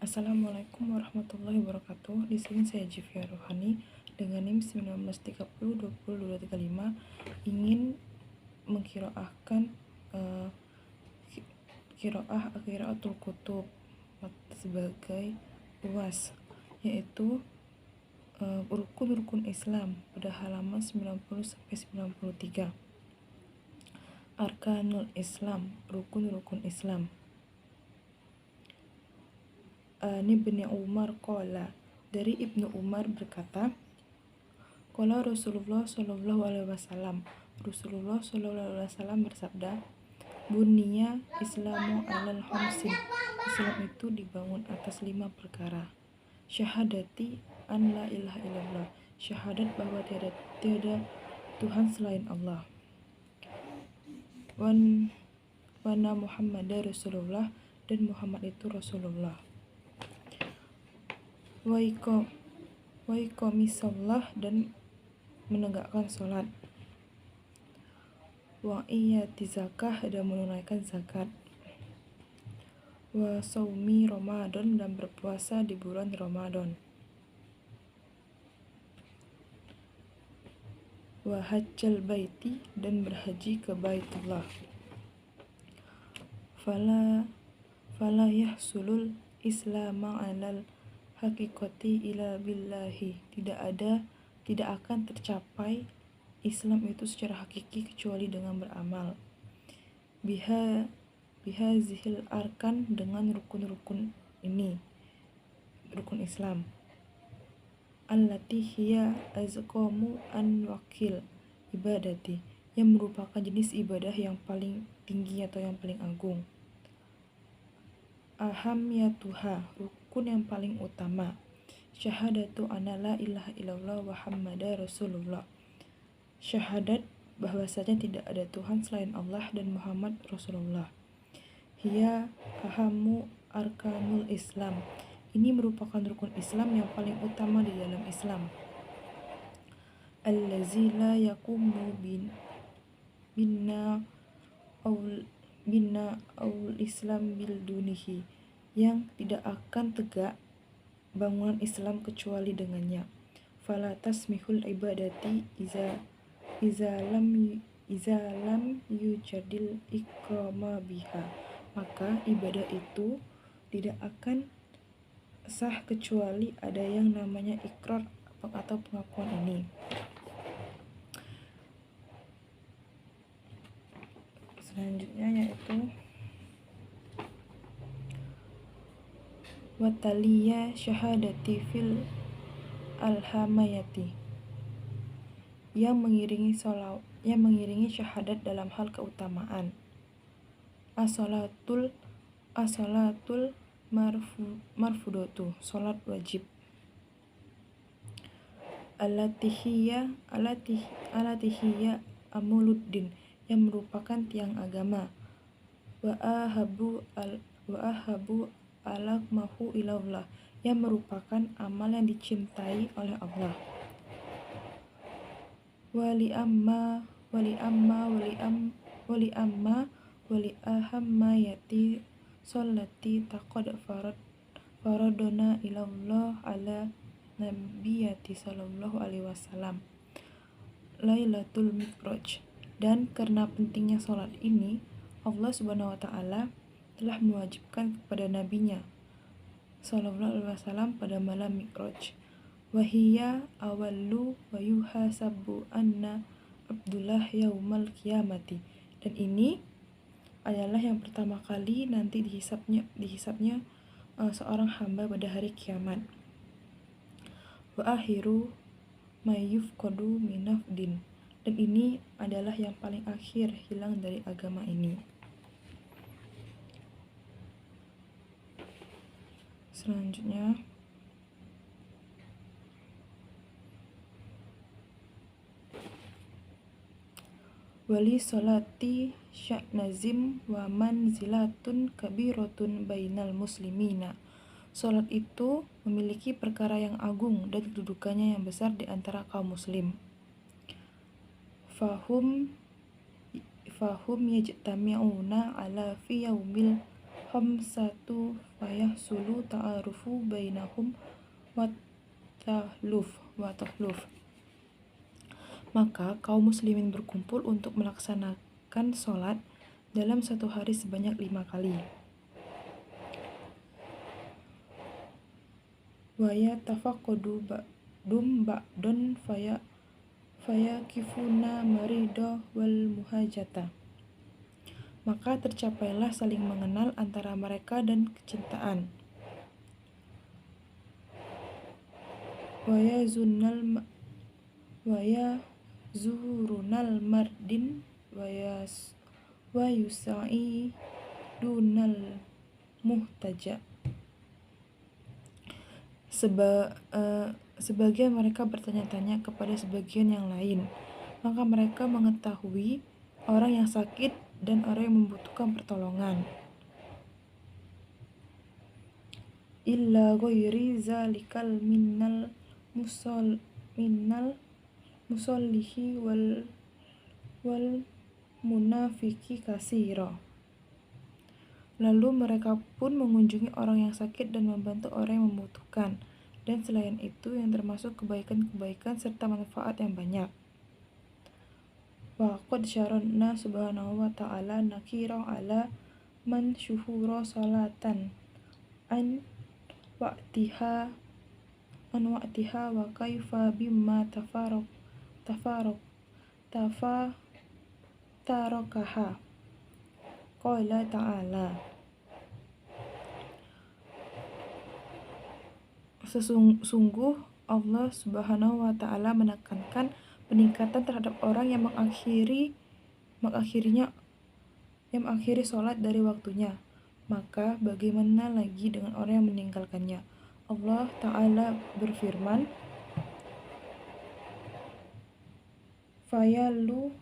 Assalamualaikum warahmatullahi wabarakatuh. Di sini saya Jivya Rohani dengan NIM 1930 ingin mengkiroahkan qiraatul kutub sebagai UAS, yaitu rukun-rukun Islam pada halaman 90 sampai 93. Arkanul Islam, rukun-rukun Islam. Ibnu Umar qala, dari Ibnu Umar berkata, qala Rasulullah sallallahu alaihi wasallam, Rasulullah sallallahu alaihi wasallam bersabda, Bunia Islamu alal khamsin, Islam itu dibangun atas 5 perkara. Syahadati an la ilaha illallah, syahadat bahwa tiada Tuhan selain Allah. Wana Muhammadar Rasulullah, dan Muhammad itu Rasulullah. Waikomisallah, dan menegakkan sholat. Wa iyati zakah, dan menunaikan zakat. Wa saumi Ramadan, dan berpuasa di bulan Ramadan. Wa hajjal baiti, dan berhaji ke Baitullah. Fala yahsulul islama alal hakikati ila billahi, tidak akan tercapai Islam itu secara hakiki kecuali dengan beramal. Bihazihil arkan, dengan rukun-rukun ini, rukun Islam. Allati hiya azqamu an wakil ibadati, yang merupakan jenis ibadah yang paling tinggi atau yang paling agung. Ahamiyatuha, rukun yang paling utama. Syahadatu anna la ilaha illallah wa Muhammadar Rasulullah, syahadat bahwasanya tidak ada Tuhan selain Allah dan Muhammad Rasulullah. Hiya ahamu arkanul Islam, ini merupakan rukun Islam yang paling utama di dalam Islam. Allazi la yaqumu binna aul Islam bil dunihi, yang tidak akan tegak bangunan Islam kecuali dengannya. Fala tasmihul ibadati iza lam yujadil ikrama biha, maka ibadah itu tidak akan sah kecuali ada yang namanya ikrar atau pengakuan ini. Selanjutnya yaitu wataliya syahadati fil alhamayati, yang mengiringi syahadat dalam hal keutamaan. As-salatul marfudatu, salat wajib. Alatihiyya amuluddin, yang merupakan tiang agama. Wa ahabu alakmahu ilallah, yang merupakan amal yang dicintai oleh Allah. Wali ahammayati sholati taqad faradona ilallah ala nabiyati sallallahu alaihi wasallam Lailatul Mi'raj, dan karena pentingnya sholat ini, Allah subhanahu wa ta'ala telah mewajibkan kepada nabinya sallallahu alaihi wasallam pada malam Mi'raj. Wahiyya awallu wa yuhasabu anna Abdullah yaumal qiyamati, dan ini adalah yang pertama kali nanti dihisapnya seorang hamba pada hari kiamat. Wa akhiru mayyufqadu minafdin, dan ini adalah yang paling akhir hilang dari agama ini. Selanjutnya wali sholati sya'nazim wa manzilatun kabiratun bainal muslimina, sholat itu memiliki perkara yang agung dan kedudukannya yang besar di antara kaum muslim. Fahum yajtami'una ala fi yaumil hamsatu fayahsulu ta'arufu bainahum wa tahluf. Maka kaum muslimin berkumpul untuk melaksanakan sholat dalam satu hari sebanyak 5 kali. Wa yatafaqadu ba'dum ba'dun fayakifuna marido wal muhajata. Maka tercapailah saling mengenal antara mereka dan kecintaan. Waya zuhurunal mardin wa yusa'i dunal muhtaja. Sebagian mereka bertanya-tanya kepada sebagian yang lain, maka mereka mengetahui orang yang sakit dan orang yang membutuhkan pertolongan. Illa ghairi zalikal minnal musollihi wal munafiki kasira. Lalu mereka pun mengunjungi orang yang sakit dan membantu orang yang membutuhkan, dan selain itu yang termasuk kebaikan-kebaikan serta manfaat yang banyak. Wa qad syarana subhanahu wa ta'ala nakira ala man syuhura salatan an wa'tiha wa kaifa bimma tafarakaha. Qala ta'ala, sesungguh Allah subhanahu wa ta'ala menekankan peningkatan terhadap orang yang mengakhiri sholat dari waktunya. Maka bagaimana lagi dengan orang yang meninggalkannya? Allah Ta'ala berfirman, fawailul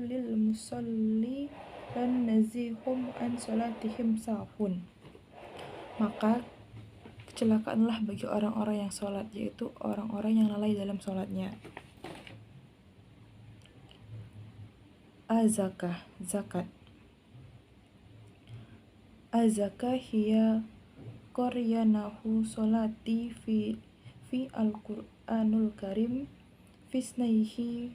lil musalli dan nazihum an salatihim sahun. Maka kecelakaanlah bagi orang-orang yang sholat, yaitu orang-orang yang lalai dalam sholatnya. Zakat. Azakah hiya qaryanahu sholati fi al-Qur'anul Karim fisnaihi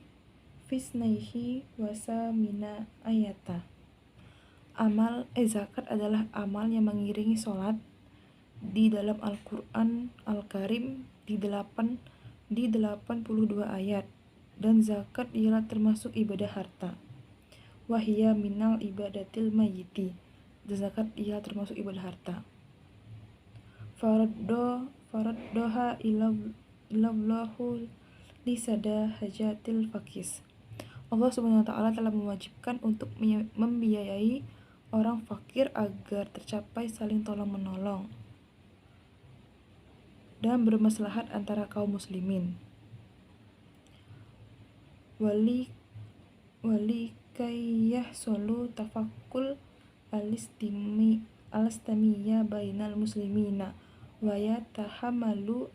wasamina ayata. Zakat adalah amal yang mengiringi sholat di dalam Al-Quran Al-Karim di 82 ayat, dan zakat ialah termasuk ibadah harta. Wahia minal ibadatil mayyiti, dan zakat ialah termasuk ibadah harta. Faraddoha ilallahu lisada hajatil fakis. Allah subhanahu wa ta'ala telah mewajibkan untuk membiayai orang fakir agar tercapai saling tolong-menolong dan bermaslahat antara kaum muslimin. Wali kayyahsulu tafakul al-islamiyya bainal muslimina wa yatahamalu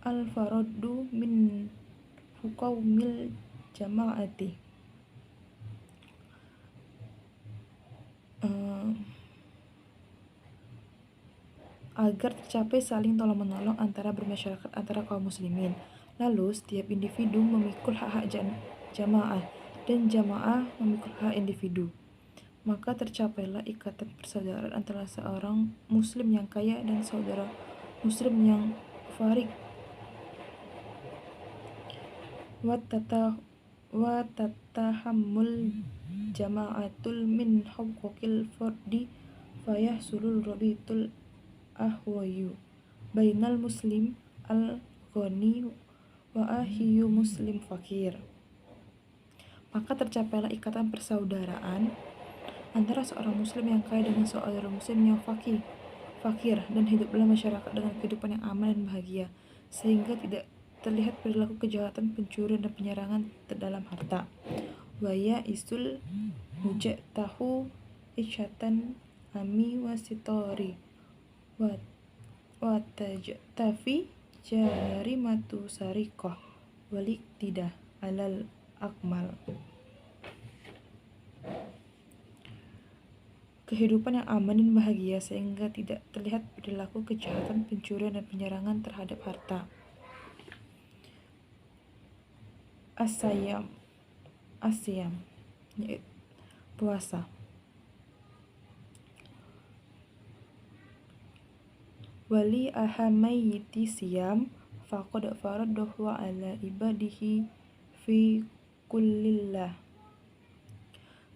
al-faradu min fuqaumil jama'ati. Agar tercapai saling tolong-menolong antara bermasyarakat antara kaum muslimin. Lalu setiap individu memikul hak-hak jamaah dan jamaah memikul hak individu. Maka tercapailah ikatan persaudaraan antara seorang muslim yang kaya dan saudara muslim yang farik. Wa tatahammul jama'atul min huquqil fardi fayahsulul rabitul ahwayu bainal muslim al-ghani wa ahiyu muslim fakir. Maka tercapailah ikatan persaudaraan antara seorang muslim yang kaya dengan saudara muslim yang fakir, dan hiduplah masyarakat dengan kehidupan yang aman dan bahagia, sehingga tidak terlihat perilaku kejahatan, pencurian dan penyerangan terdalam harta. Waya isul mujatahu isyatan ami wasitori wa tajtafi jarimatu sariqah waliqtidah alal akmal. Kehidupan yang aman dan bahagia sehingga tidak terlihat perilaku kejahatan, pencurian, dan penyerangan terhadap harta. Asyam, yaitu puasa. Wali ahamayyiti siyam faqad faradahu ala ibadihi fi kullillah.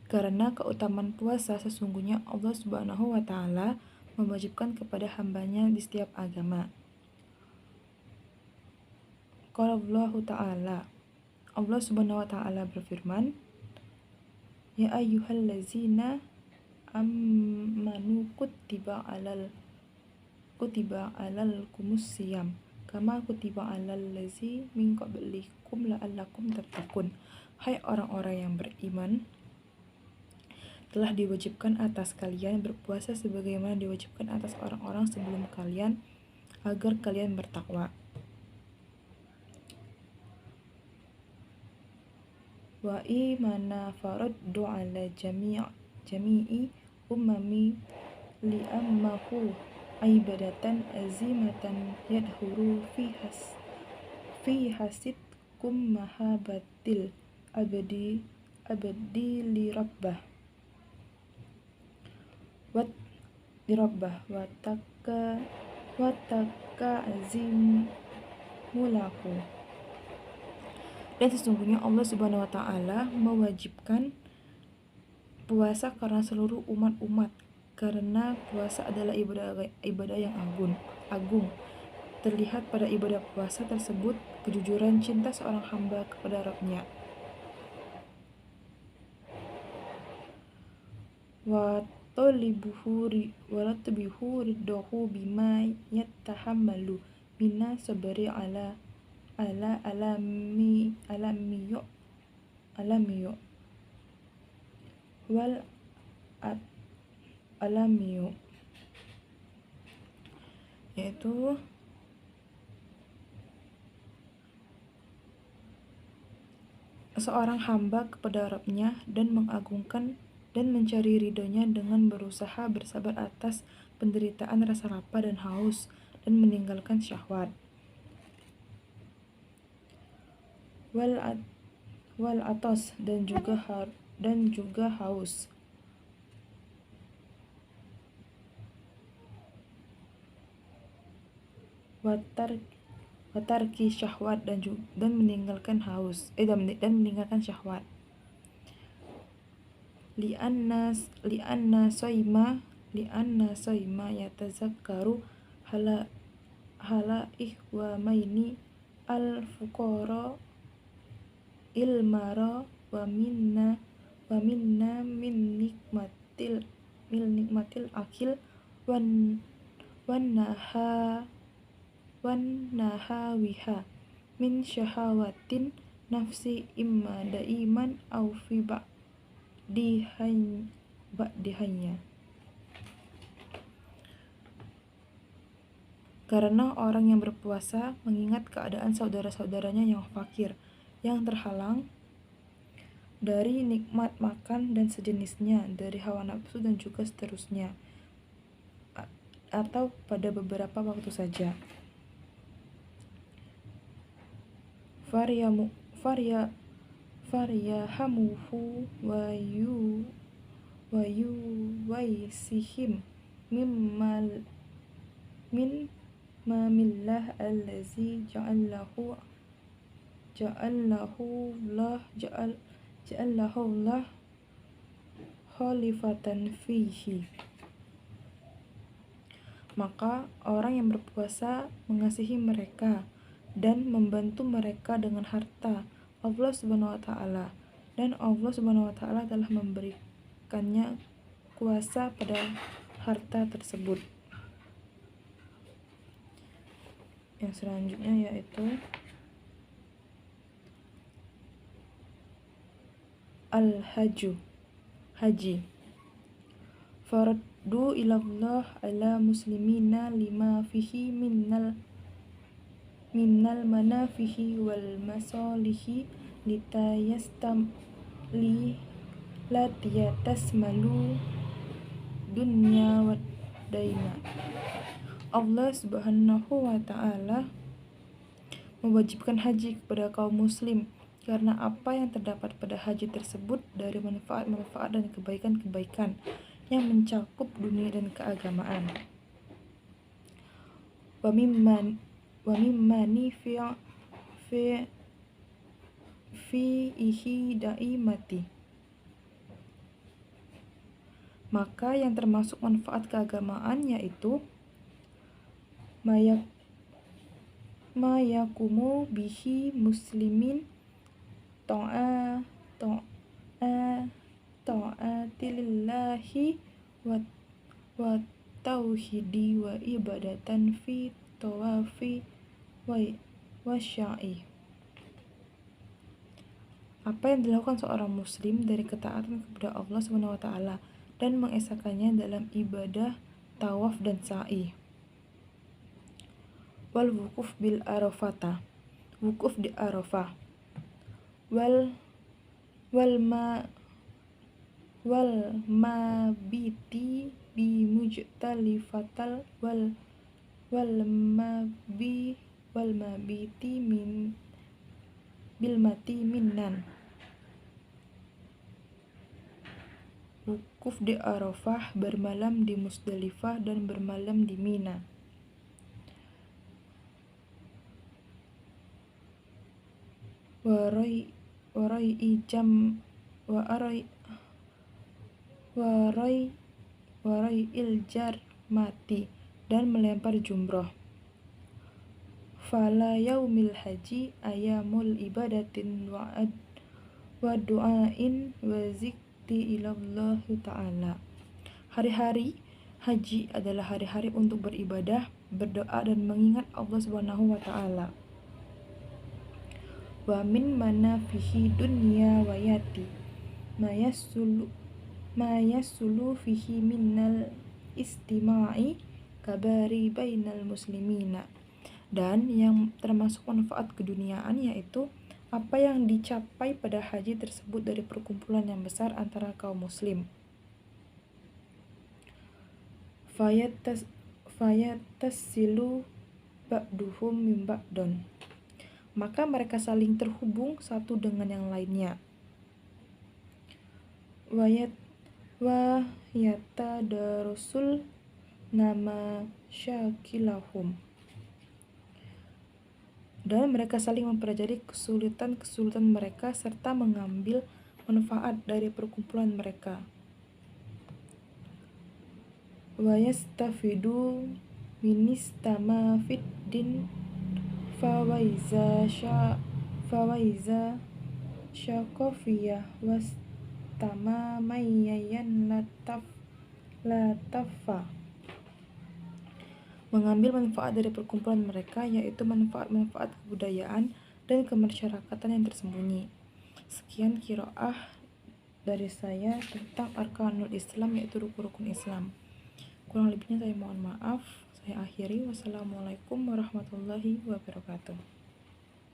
Karena keutamaan puasa, sesungguhnya Allah Subhanahu wa Ta'ala mewajibkan kepada hambanya di setiap agama. Qala Allah Ta'ala, Allah Subhanahu wa Ta'ala berfirman, Ya ayyuhallazina amanu kutiba alal kumusiyam kama kutiba alal lazi min qablikum la'allakum tattaqun. Hai orang-orang yang beriman, telah diwajibkan atas kalian berpuasa sebagaimana diwajibkan atas orang-orang sebelum kalian agar kalian bertakwa. Wa imana faraddu ala jami'i ummami li'ammahu ibadatan azimatan yadhuru fi hasidkum mahabatil abadi li rabbah wataka azimulaku. Dan sesungguhnya Allah Subhanahu wa Ta'ala mewajibkan puasa karena seluruh umat-umat, karena puasa adalah ibadah yang agung. Terlihat pada ibadah puasa tersebut kejujuran cinta seorang hamba kepada Rabb-Nya. Wa talibuhu riddahu bima yattahammalu minna sabri ala alamiyo wal alamiyo, yaitu seorang hamba kepada Rabb-Nya dan mengagungkan dan mencari ridhonya dengan berusaha bersabar atas penderitaan rasa lapar dan haus dan meninggalkan syahwat. Wal atas dan juga haus. Watarki syahwat dan meninggalkan haus dan meninggalkan syahwat. Li'anna soima yatazakkaru hala ihwamaini al-fuqara ilmara wa minna min nikmatil akil wan nahawiha min syahawatin nafsi imma daiman au fi ba'dihanya. Karena orang yang berpuasa mengingat keadaan saudara-saudaranya yang fakir, yang terhalang dari nikmat makan dan sejenisnya, dari hawa nafsu dan juga seterusnya, atau pada beberapa waktu saja. Faryahamuhu wa yuwaisihim min mamillah allazi ja'allahu Allah khalifatan fihi. Maka orang yang berpuasa mengasihi mereka dan membantu mereka dengan harta Allah Subhanahu wa Ta'ala, dan Allah Subhanahu wa Ta'ala telah memberikannya kuasa pada harta tersebut. Yang selanjutnya yaitu haji. Faradu ilallah ala muslimina lima fihi minal minal manafihi wal masalihi latiyatasmalu dunya wad daina. Allah Subhanahu wa Ta'ala mewajibkan haji kepada kaum muslim karena apa yang terdapat pada haji tersebut dari manfaat-manfaat dan kebaikan-kebaikan yang mencakup dunia dan keagamaan. Wa mimmani fihi daimati. Maka yang termasuk manfaat keagamaan yaitu mayakumu bihi muslimin ta'atilillahi wa tauhidi wa ibadatan fi tawafi wa sya'i. Apa yang dilakukan seorang muslim dari ketaatan kepada Allah Subhanahu wa Ta'ala dan mengesahkannya dalam ibadah, tawaf dan sa'i. Wal wukuf bil arafata, wukuf di Arafah. Wal mabiti bi mujtalifatal wal mabiti min bil mati minnan. Wukuf di Arafah, bermalam di Musdalifah dan bermalam di Mina. Warai iljar mati dan melempar jumroh. Fala yaumil haji ayamul ibadatin wa du'ain wa zikri ilallah ta'ala. Hari-hari haji adalah hari-hari untuk beribadah, berdoa dan mengingat Allah Subhanahu wa Ta'ala. Wa min manafihi dunya wa yati ma yasulu fihi minnal istima'i kabari bainal muslimina. Dan yang termasuk manfaat keduniaan yaitu apa yang dicapai pada haji tersebut dari perkumpulan yang besar antara kaum muslim. Fayattasilu ba'duhum min ba'don. Maka mereka saling terhubung satu dengan yang lainnya. Wa yatadarusul nama syakilahum. Dan mereka saling mempelajari kesulitan-kesulitan mereka serta mengambil manfaat dari perkumpulan mereka. Wa yastafidu ministama fiddin fawaiza syakofiyah wastama mayyayan latafa. Mengambil manfaat dari perkumpulan mereka yaitu manfaat-manfaat kebudayaan dan kemasyarakatan yang tersembunyi. Sekian qiraah dari saya tentang Arkanul Islam yaitu rukun-rukun Islam. Kurang lebihnya saya mohon maaf. Saya akhiri. Wassalamualaikum warahmatullahi wabarakatuh.